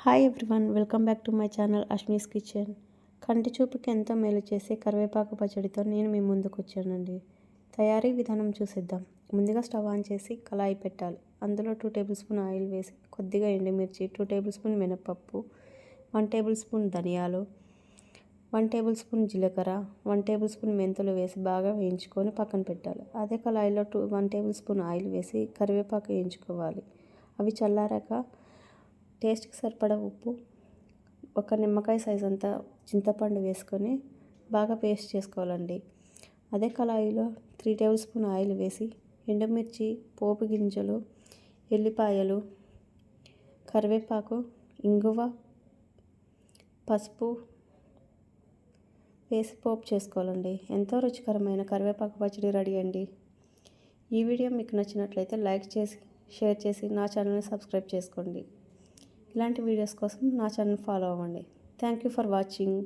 Hi everyone, welcome back to my channel Ashmi's kitchen. కంటి చూపుకి ఎంతో మేలు చేసే కరివేపాకు పచ్చడితో నేను మీ ముందుకు వచ్చానండి. తయారీ విధానం చూసేద్దాం. ముందుగా స్టవ్ ఆన్ చేసి కళాయి పెట్టాలి. అందులో 2 టేబుల్ స్పూన్ ఆయిల్ వేసి కొద్దిగా ఎండుమిర్చి, 2 టేబుల్ స్పూన్ మినపప్పు, 1 టేబుల్ స్పూన్ ధనియాలు, 1 టేబుల్ స్పూన్ జీలకర్ర, 1 టేబుల్ స్పూన్ మెంతులు వేసి బాగా వేయించుకొని పక్కన పెట్టాలి. అదే కళాయిలో 1 టేబుల్ స్పూన్ ఆయిల్ వేసి కరివేపాకు వేయించుకోవాలి. అవి చల్లారాక టేస్ట్కి సరిపడా ఉప్పు, ఒక నిమ్మకాయ సైజ్ అంతా చింతపండు వేసుకొని బాగా పేస్ట్ చేసుకోవాలండి. అదే కళాయిలో 3 టేబుల్ స్పూన్ ఆయిల్ వేసి ఎండుమిర్చి, పోపు గింజలు, ఎల్లిపాయలు, కరివేపాకు, ఇంగువ, పసుపు వేసి పోపు చేసుకోవాలండి. ఎంతో రుచికరమైన కరివేపాకు పచ్చడి రెడీ అండి. ఈ వీడియో మీకు నచ్చినట్లయితే లైక్ చేసి, షేర్ చేసి నా ఛానల్ని సబ్స్క్రైబ్ చేసుకోండి. ఇలాంటి వీడియోస్ కోసం నా ఛానల్ ఫాలో అవ్వండి. Thank you for watching.